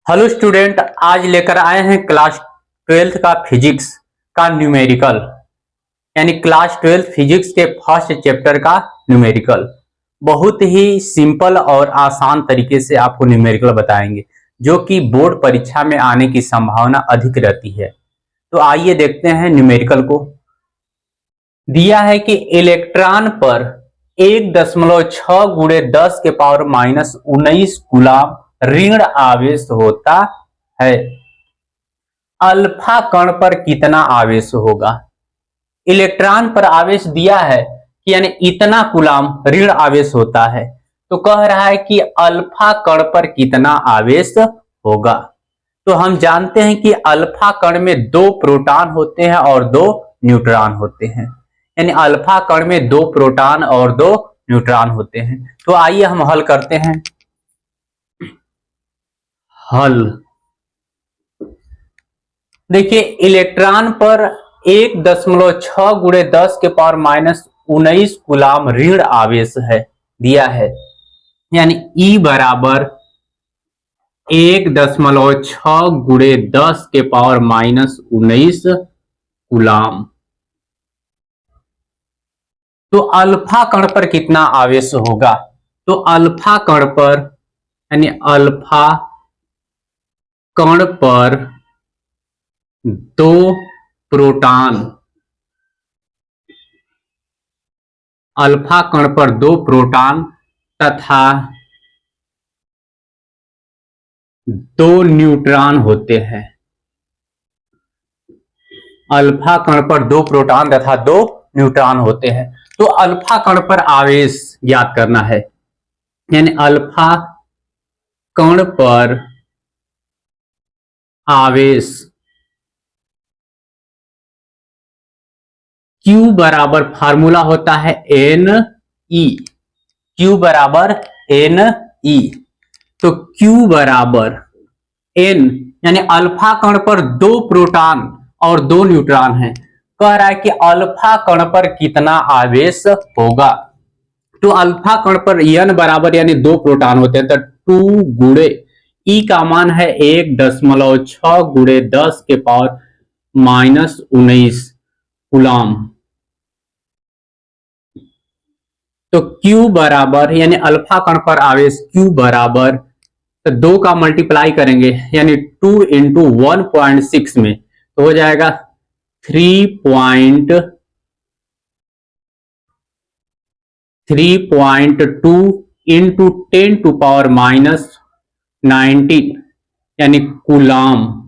Hello student, आज लेकर आए हैं क्लास 12th का फिजिक्स का न्यूमेरिकल, यानी क्लास 12th फिजिक्स के फर्स्ट चैप्टर का न्यूमेरिकल। बहुत ही सिंपल और आसान तरीके से आपको न्यूमेरिकल बताएंगे, जो कि बोर्ड परीक्षा में आने की संभावना अधिक रहती है। तो आइए देखते हैं न्यूमेरिकल को। दिया है कि इलेक्ट्रॉन पर 1.6 गुणे 10 के पावर -19 कूलम ऋण आवेश होता है। अल्फा कण पर कितना आवेश होगा? इलेक्ट्रॉन पर आवेश दिया है कि यानी इतना कूलम ऋण आवेश होता है, तो कह रहा है कि अल्फा कण पर कितना आवेश होगा। तो हम जानते हैं कि अल्फा कण में 2 प्रोटॉन होते हैं और 2 न्यूट्रॉन होते हैं, यानी अल्फा कण में 2 प्रोटॉन और 2 न्यूट्रॉन होते हैं। तो आइए हम हल करते हैं। हल देखिए, इलेक्ट्रॉन पर 1.6 गुणे 10 के पावर -19 कूलम ऋण आवेश है दिया है, यानी E बराबर 1.6 गुणे 10 के पावर -19 कूलम। तो अल्फा कण पर कितना आवेश होगा? तो अल्फा कण पर यानी अल्फा कण पर 2 प्रोटॉन, अल्फा कण पर 2 प्रोटॉन तथा 2 न्यूट्रॉन होते हैं। अल्फा कण पर 2 प्रोटॉन तथा 2 न्यूट्रॉन होते हैं। तो अल्फा कण पर आवेश ज्ञात करना है, यानी अल्फा कण पर आवेश Q बराबर फार्मूला होता है Ne। Q बराबर Ne। तो Q बराबर N, यानी अल्फा कण पर 2 प्रोटॉन और 2 न्यूट्रॉन हैं। कह रहा है कि अल्फा कण पर कितना आवेश होगा। तो अल्फा कण पर N बराबर यानी 2 प्रोटॉन होते हैं, तो 2 गुणे E का मान है 1.6 गुणे 10 के पावर -19 कूलम। तो Q बराबर यानी अल्फा कण पर आवेश Q बराबर, तो 2 का मल्टीप्लाई करेंगे यानी 2 इंटू 1.6 में, तो हो जाएगा 3.2 इंटू 10 टू पावर -19 यानी कूलम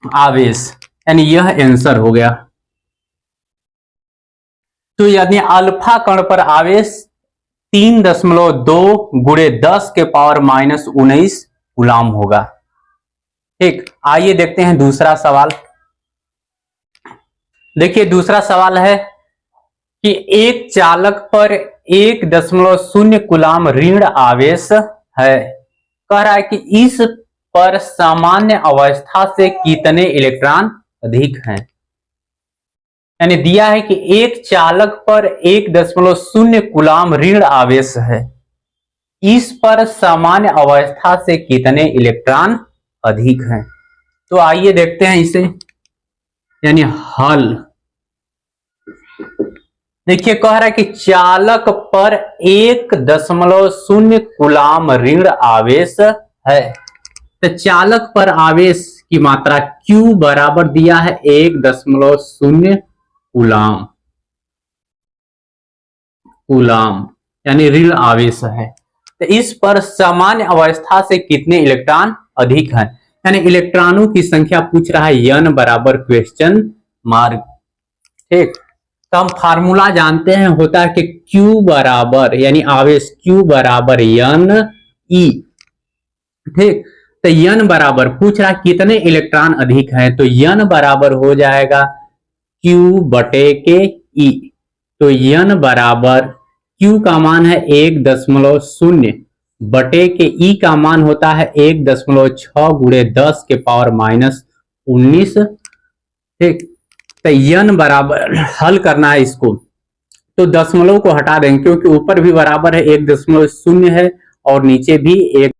आवेश, यानी यह आंसर हो गया। तो यानी अल्फा कण पर आवेश 3.2 गुणे 10 के पावर -19 कूलम होगा। ठीक, आइए देखते हैं दूसरा सवाल। देखिए, दूसरा सवाल है कि एक चालक पर 1.0 कूलम ऋण आवेश है। कह रहा है कि इस पर सामान्य अवस्था से कितने इलेक्ट्रॉन अधिक हैं। यानी दिया है कि एक चालक पर 1.0 कूलम ऋण आवेश है, इस पर सामान्य अवस्था से कितने इलेक्ट्रॉन अधिक हैं। तो आइए देखते हैं इसे, यानी हल। देखिए, कह रहा है कि चालक पर 1.0 कूलम ऋण आवेश है, तो चालक पर आवेश की मात्रा Q बराबर दिया है 1.0 कूलम, यानी ऋण आवेश है। तो इस पर सामान्य अवस्था से कितने इलेक्ट्रॉन अधिक हैं, यानी इलेक्ट्रॉनों की संख्या पूछ रहा है N बराबर क्वेश्चन मार्क। ठीक, तो हम फार्मूला जानते हैं, होता है कि Q बराबर यानी आवेश Q बराबर Ne। ठीक, तो N बराबर पूछ रहा है कितने इलेक्ट्रॉन अधिक हैं, तो N बराबर हो जाएगा Q बटे के E। तो N बराबर Q का मान है 1.0 बटे के E का मान होता है 1.6 गुणे 10 के पावर -19। ठीक, तो N बराबर हल करना है इसको, तो दशमलव को हटा देंगे, क्योंकि ऊपर भी बराबर है 1.0 है और नीचे भी 1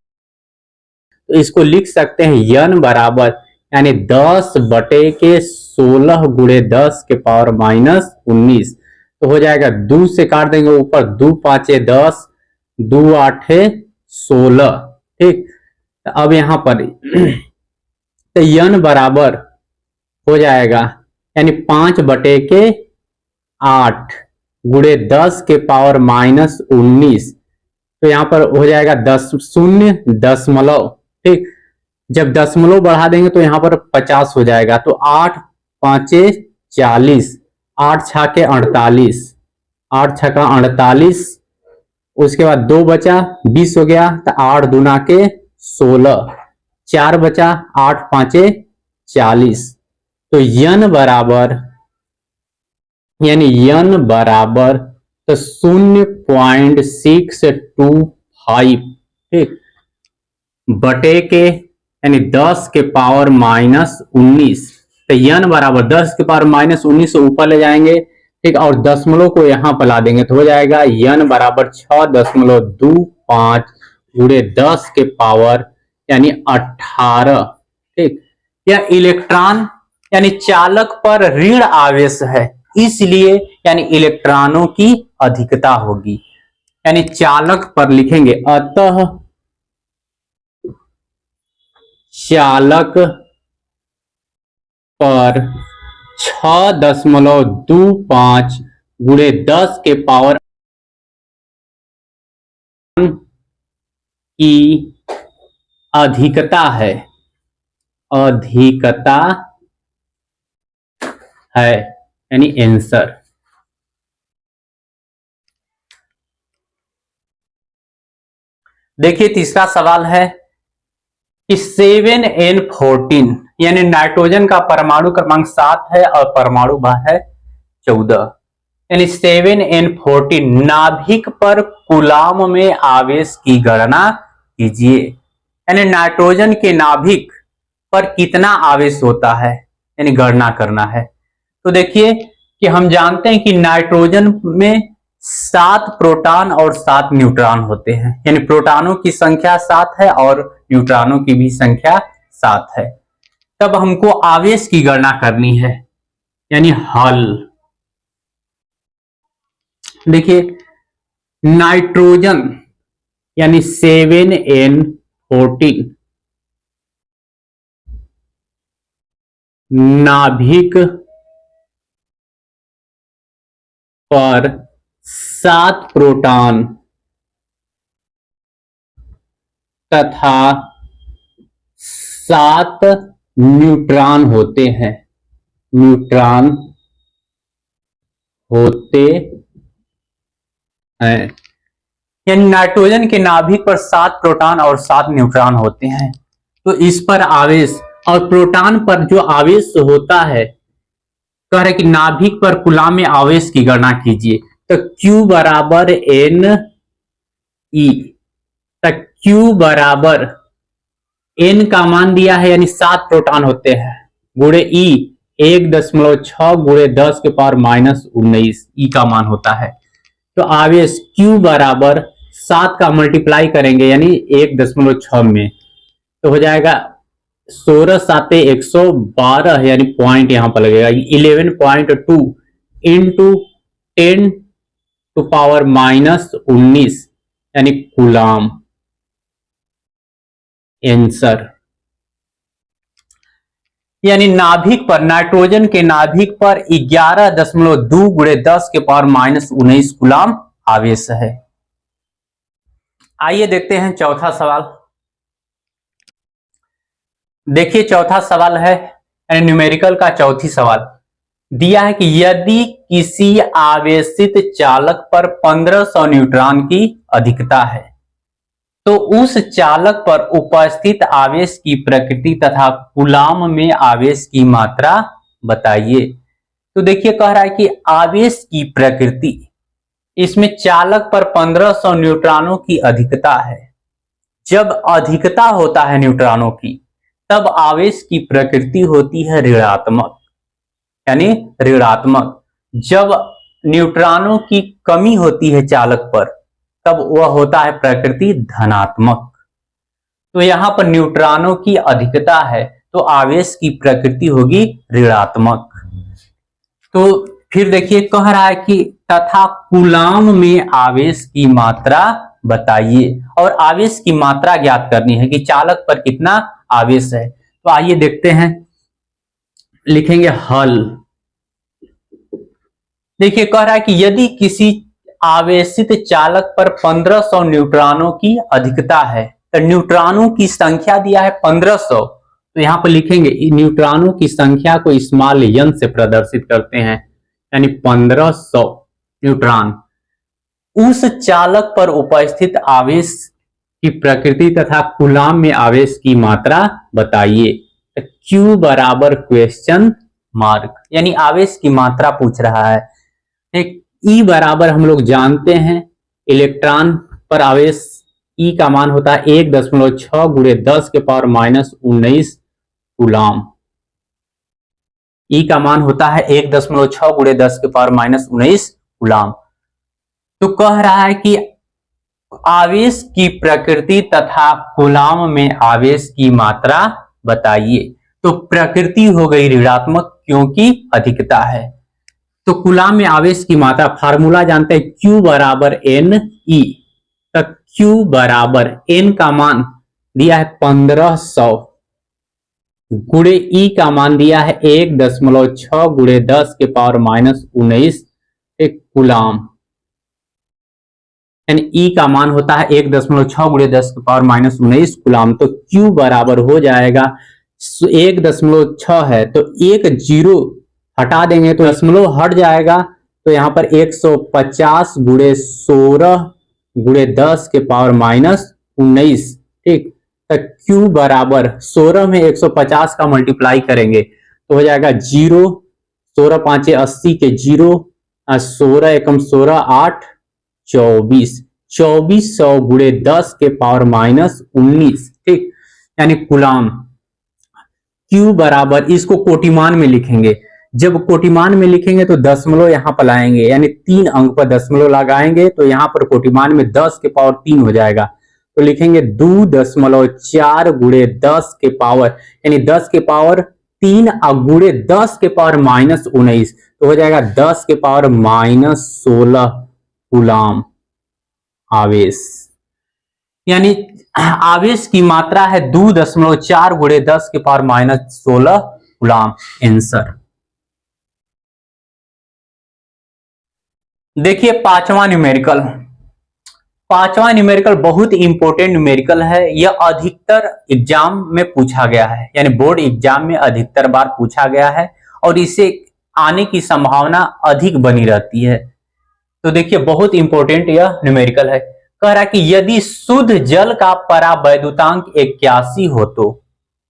तो इसको लिख सकते हैं n बराबर यानी 10/16 गुणे 10 के पावर -19। तो हो जाएगा 2 से काट देंगे ऊपर, 2 5 10, 2 8 16। ठीक, तो अब यहां पर तो n बराबर हो जाएगा यानी 5/8 गुणे 10 के पावर -19। तो यहां पर हो जाएगा 10 शून्य दशमलव। ठीक, जब दशमलव बढ़ा देंगे तो यहां पर 50 हो जाएगा। तो 8 5 40, 8 छाके 48, 8 छक्का 48। उसके बाद 2 बचा 20 हो गया, तो 8 दूना के 16, 4 बचा, 8 5 40। तो n बराबर यानी n बराबर तो 0.625। ठीक, बटे के यानी 10 के पावर -19। तो n बराबर 10 के पावर -19 से ऊपर ले जाएंगे। ठीक, और दशमलव को यहां पर ला देंगे तो हो जाएगा n बराबर 6.25 गुणे 10 के पावर यानी 18। ठीक, यह इलेक्ट्रॉन यानी चालक पर ऋण आवेश है, इसलिए यानी इलेक्ट्रॉनों की अधिकता होगी। यानी चालक पर लिखेंगे अतः चालक पर 6.25 गुणे 10 के पावर की अधिकता है, अधिकता है यानी आंसर। देखिए तीसरा सवाल है कि 7n14 यानी नाइट्रोजन का परमाणु क्रमांक 7 है और परमाणु भार है 14। यानी 7n14 नाभिक पर कूलाम में आवेश की गणना कीजिए। यानी नाइट्रोजन के नाभिक पर कितना आवेश होता है यानी गणना करना है। तो देखिए कि हम जानते हैं कि नाइट्रोजन में 7 प्रोटॉन और 7 न्यूट्रॉन होते हैं। यानी प्रोटॉनों की संख्या 7 है और न्यूट्रॉनों की भी संख्या 7 है। तब हमको आवेश की गणना करनी है यानी हल। देखिए नाइट्रोजन यानी 7n14 नाभिक पर 7 प्रोटॉन तथा 7 न्यूट्रॉन होते हैं, न्यूट्रॉन होते हैं। यानी नाइट्रोजन के नाभिक पर 7 प्रोटॉन और 7 न्यूट्रॉन होते हैं। तो इस पर आवेश और प्रोटॉन पर जो आवेश होता है, कह रहे कि नाभिक पर कूलाम में आवेश की गणना कीजिए। तो Q बराबर n E, तो Q बराबर n का मान दिया है यानी 7 प्रोटॉन होते हैं गुणे E 1.6 गुणे 10 के पावर -19 E का मान होता है। तो आवेश Q बराबर 7 का मल्टीप्लाई करेंगे यानी 1.6 में, तो हो जाएगा 16 7 112 यानी पॉइंट यहां पर लगेगा 11.2 इंटू 10 टू पावर -19 यानी कूलाम आंसर। यानी नाभिक पर नाइट्रोजन के नाभिक पर 11.2 गुणे 10 के पावर -19 कूलाम आवेश है। आइए देखते हैं चौथा सवाल। देखिए चौथा सवाल है न्यूमेरिकल का चौथी सवाल दिया है कि यदि किसी आवेशित चालक पर 1500 न्यूट्रॉन की अधिकता है तो उस चालक पर उपस्थित आवेश की प्रकृति तथा कूलाम में आवेश की मात्रा बताइए। तो देखिए कह रहा है कि आवेश की प्रकृति, इसमें चालक पर 1500 न्यूट्रॉनों की अधिकता है। जब अधिकता होता है न्यूट्रॉनों की तब आवेश की प्रकृति होती है ऋणात्मक, यानी ऋणात्मक। जब न्यूट्रॉनों की कमी होती है चालक पर तब वह होता है प्रकृति धनात्मक। तो यहाँ पर न्यूट्रॉनों की अधिकता है तो आवेश की प्रकृति होगी ऋणात्मक। तो फिर देखिए कह रहा है कि तथा कूलाम में आवेश की मात्रा बताइए, और आवेश की मात्रा ज्ञात करनी है कि चालक पर कितना आवेश है। तो आइए देखते हैं, लिखेंगे हल। देखिए कह रहा है कि यदि किसी आवेशित चालक पर 1500 न्यूट्रॉनों की अधिकता है, तो न्यूट्रॉनों की संख्या दिया है 1500, तो यहां पर लिखेंगे न्यूट्रॉनों की संख्या को स्मॉल n से प्रदर्शित करते हैं, यानी 1500 न्यूट्रॉन। उस चालक पर उपस्थित आवेश की प्रकृति तथा कूलाम में आवेश की मात्रा बताइए। Q बराबर क्वेश्चन मार्क, यानी आवेश की मात्रा पूछ रहा है। एक E बराबर हम लोग जानते हैं, इलेक्ट्रॉन पर आवेश E का मान होता है 1.6 गुणे 10 के पावर -19 कूलाम। E का मान होता है 1.6 गुणे 10 के पावर -19 कूलाम। तो कह रहा है कि आवेश की प्रकृति तथा कूलाम में आवेश की मात्रा बताइए। तो प्रकृति हो गई ऋणात्मक क्योंकि अधिकता है। तो कूलाम में आवेश की मात्रा फार्मूला जानते हैं, Q बराबर NE। तो Q बराबर N का मान दिया है 1500 गुणे E का मान दिया है 1.6 गुणे 10 के पावर -19 कूलाम, यानी E का मान होता है 1.6 गुणे 10 के पावर -19 कूलाम। तो Q बराबर हो जाएगा 1.6 है तो एक जीरो हटा देंगे तो दशमलव हट जाएगा, तो यहाँ पर 150 गुणे 16 गुणे 10 के पावर -19। ठीक, तो Q बराबर 16 में 150 का मल्टीप्लाई करेंगे तो हो जाएगा 0, 16 5 80 के 0, 16 एकम 16 8 24, 2400 गुणे 10 के पावर -19। ठीक, यानी कूलाम। Q बराबर, इसको कोटिमान में लिखेंगे। जब कोटिमान में लिखेंगे तो दशमलव यहां पर लाएंगे, यानी 3 अंक पर दशमलव लगाएंगे तो यहां पर कोटिमान में 10 के पावर 3 हो जाएगा। तो लिखेंगे 2.4 गुणे 10 के पावर, यानी 10 के पावर 3 गुणे 10 के पावर -19, तो हो जाएगा 10 के पावर -16 कूलाम आवेश। यानी आवेश की मात्रा है 2.4 गुणे 10 के पावर -16 कूलाम। आंसर। देखिए पांचवा न्यूमेरिकल। पांचवा न्यूमेरिकल बहुत इंपॉर्टेंट न्यूमेरिकल है। यह अधिकतर एग्जाम में पूछा गया है, यानी बोर्ड एग्जाम में अधिकतर बार पूछा गया है और इसे आने की संभावना अधिक बनी रहती है। तो देखिए बहुत इंपॉर्टेंट यह न्यूमेरिकल है। कह रहा है कि यदि शुद्ध जल का परावैद्युतांक 81 हो तो,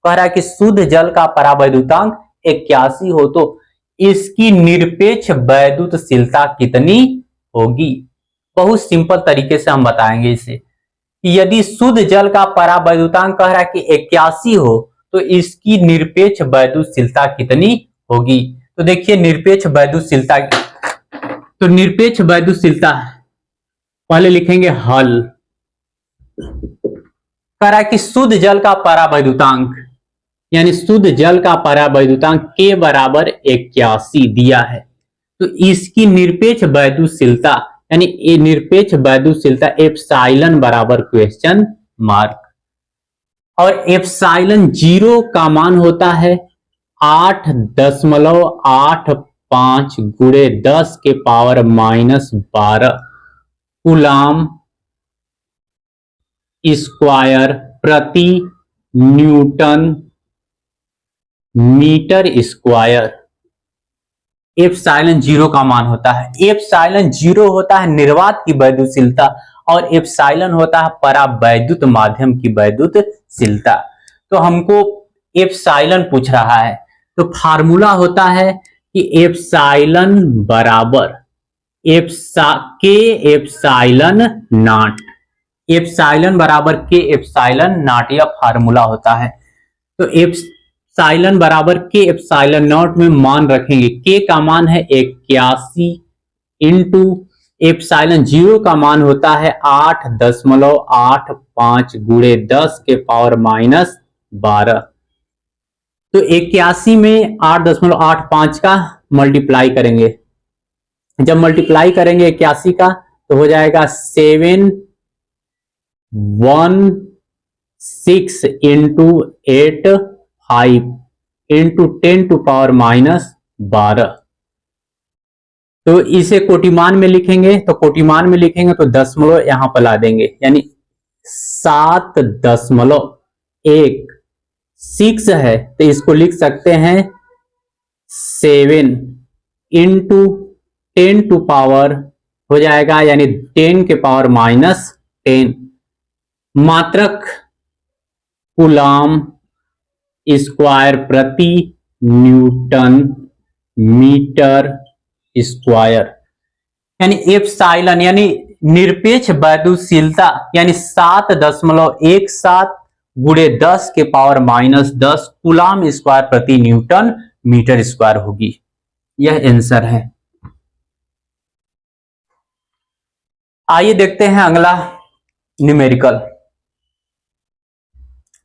कह रहा है कि शुद्ध जल का परावैद्युतांक 81 हो तो इसकी निरपेक्ष वैद्युतशीलता कितनी होगी। बहुत सिंपल तरीके से हम बताएंगे इसे कि यदि शुद्ध जल का परावैद्युतांक कह रहा है कि 81 हो तो इसकी निरपेक्ष वैद्युतशीलता कितनी होगी। तो देखिए निरपेक्ष वैद्युतशीलता, तो निरपेक्ष वैद्युतशीलता पहले लिखेंगे हल। कह रहा है कि शुद्ध जल का परावैद्युतांक, यानी शुद्ध जल का परावैद्युतांक K बराबर 81 दिया है, तो इसकी निरपेक्ष वैद्युतशीलता, यानी निरपेक्ष वैद्युतशीलता एप्सिलॉन बराबर क्वेश्चन मार्क, और एप्सिलॉन 0 का मान होता है 8.85 गुणे 10 के पावर -12 कूलाम स्क्वायर प्रति न्यूटन मीटर स्क्वायर। एप्सिलॉन 0 का मान होता है, एप्सिलॉन 0 होता है निर्वात की वैद्युतशीलता और एप्सिलॉन होता है परावैद्युत माध्यम की वैद्युतशीलता। तो हमको एप्सिलॉन पूछ रहा है, तो फार्मूला होता है कि एप्सिलॉन बराबर के एप्सिलॉन नॉट, एप्सिलॉन बराबर के एप्सिलॉन नॉट, यह फार्मूला होता है। तो एप्सिलॉन बराबर के एप्सिलॉन नॉट में मान रखेंगे, के का मान है 81 इंटू एप्सिलॉन 0 का मान होता है 8.85 गुणे 10 के पावर माइनस 12। तो 81 में 8.85 का मल्टीप्लाई करेंगे। जब मल्टीप्लाई करेंगे 81 का तो हो जाएगा 716 into 8 5 into 10 to power minus 12। तो इसे कोटिमान में लिखेंगे, तो कोटिमान में लिखेंगे तो दशमलव यहां पर ला देंगे, यानी 7.16 है तो इसको लिख सकते हैं 7 इंटू 10 टू पावर हो जाएगा, यानी 10 के पावर माइनस 10 मात्रक कूलम स्क्वायर प्रति न्यूटन मीटर स्क्वायर। यानी एप्सिलॉन यानी निरपेक्ष वैद्युतशीलता यानी 7.17 गुणे 10 के पावर माइनस 10 कूलम स्क्वायर प्रति न्यूटन मीटर स्क्वायर होगी। यह आंसर है। आइए देखते हैं अगला न्यूमेरिकल।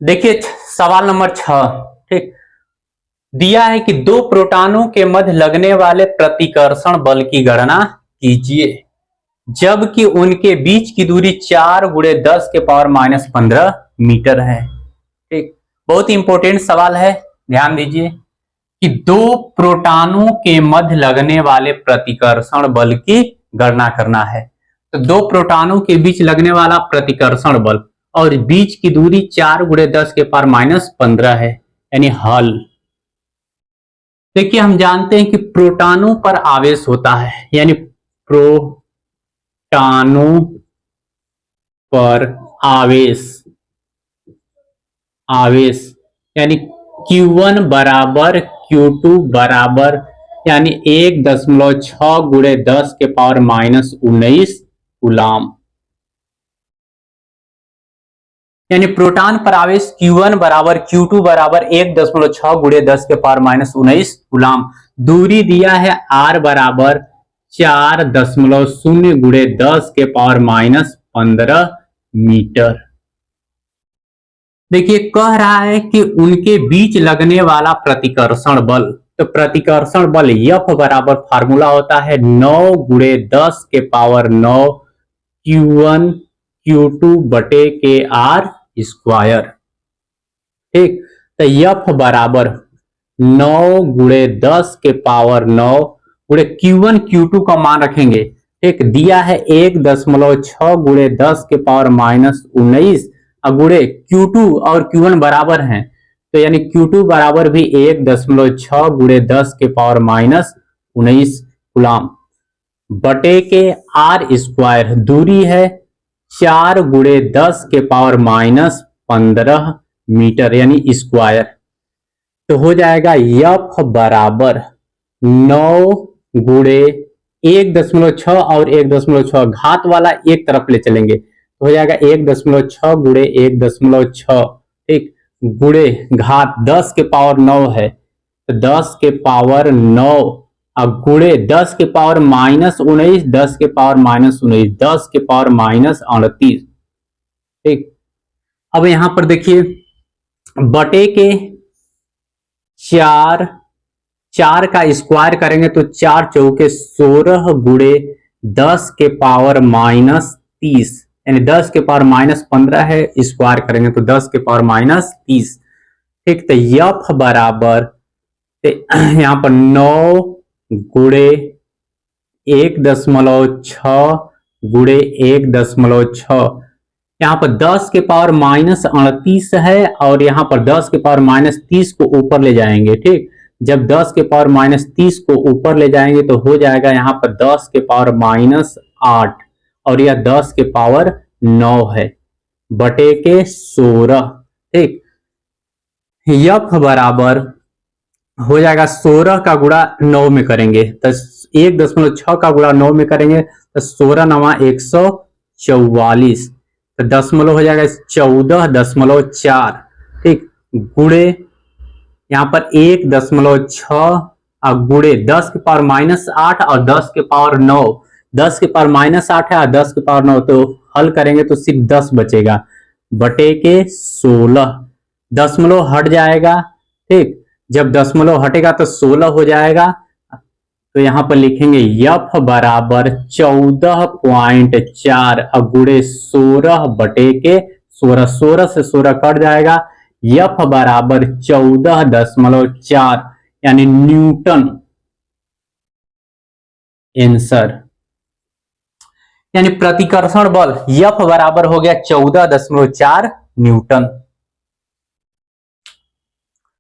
देखिए सवाल नंबर 6। ठीक, दिया है कि दो प्रोटॉनों के मध्य लगने वाले प्रतिकर्षण बल की गणना कीजिए जबकि उनके बीच की दूरी 4 गुणे 10 के पावर माइनस 15 मीटर है। ठीक, बहुत ही इंपॉर्टेंट सवाल है, ध्यान दीजिए कि दो प्रोटॉनों के मध्य लगने वाले प्रतिकर्षण बल की गणना करना है। तो दो प्रोटॉनों के बीच लगने वाला प्रतिकर्षण बल और बीच की दूरी 4 गुणे 10 के पावर माइनस 15 है, यानी हल। देखिए हम जानते हैं कि प्रोटॉनों पर आवेश होता है, यानी प्रोटॉनों पर आवेश यानी Q1 बराबर Q2 बराबर यानी 1.6 गुणे 10 के पावर माइनस 19 कूलम। यानी प्रोटॉन पर आवेश Q1 बराबर Q2 बराबर 1.6 गुणे 10 के पावर माइनस 19 कूलम। दूरी दिया है R बराबर 4.0 गुणे 10 के पावर माइनस 15 मीटर। देखिए कह रहा है कि उनके बीच लगने वाला प्रतिकर्षण बल, तो प्रतिकर्षण बल F बराबर फार्मूला होता है 9 गुणे 10 के पावर 9 Q1 Q2 बटे के R स्क्वायर। ठीक, तो F बराबर 9 गुणे 10 के पावर 9 गुणे Q1 Q2 का मान रखेंगे। ठीक, दिया है 1.6 गुणे 10 के पावर माइनस 19 गुणे Q2 और Q1 बराबर हैं, तो यानी Q2 बराबर भी 1.6 गुणे 10 के पावर माइनस 19 कूलम बटे के R स्क्वायर। दूरी है 4 गुणे 10 के पावर माइनस 15 मीटर यानी स्क्वायर। तो हो जाएगा F बराबर 9 गुणे 1.6 और 1.6 घात वाला एक तरफ ले चलेंगे तो हो जाएगा 1.6 गुणे 1.6। ठीक, गुणे घात 10 के पावर 9 है तो 10 के पावर 9 और गुणे 10 के पावर माइनस 19 10 के पावर माइनस 19 10 के पावर माइनस 38। ठीक, अब यहां पर देखिए बटे के 4 का स्क्वायर करेंगे तो 4 चौके 16 गुणे 10 के पावर माइनस 30 यानी 10 के पावर माइनस 15 है, स्क्वायर करेंगे तो 10 के पावर माइनस 30। ठीक, तो F बराबर यहां पर 9 गुणे 1.6 गुणे 1.6 यहाँ पर 10 के पावर माइनस 38 है और यहाँ पर 10 के पावर माइनस 30 को ऊपर ले जाएंगे। ठीक, जब 10 के पावर माइनस 30 को ऊपर ले जाएंगे तो हो जाएगा यहाँ पर 10 के पावर माइनस 8 और यह 10 के पावर 9 है बटे के 16। ठीक, F बराबर हो जाएगा 16 का गुणा 9 में करेंगे तो 1.6 का गुणा 9 में करेंगे तो 16 9 144 तो दशमलव हो जाएगा 14.4। ठीक, गुणे यहाँ पर 1.6 और गुणे 10 के पावर माइनस 8 और 10 के पावर 9 10 के पावर -8 है और 10 के पावर 9, तो हल करेंगे तो सिर्फ 10 बचेगा बटे के 16, दशमलव हट जाएगा। ठीक, जब दशमलव हटेगा तो 16 हो जाएगा। तो यहां पर लिखेंगे यफ बराबर 14.4 और गुणे 16 बटे के 16, 16 से 16 कट जाएगा। यफ बराबर 14.4 यानी न्यूटन आंसर। यानी प्रतिकर्षण बल यफ बराबर हो गया 14.4 न्यूटन।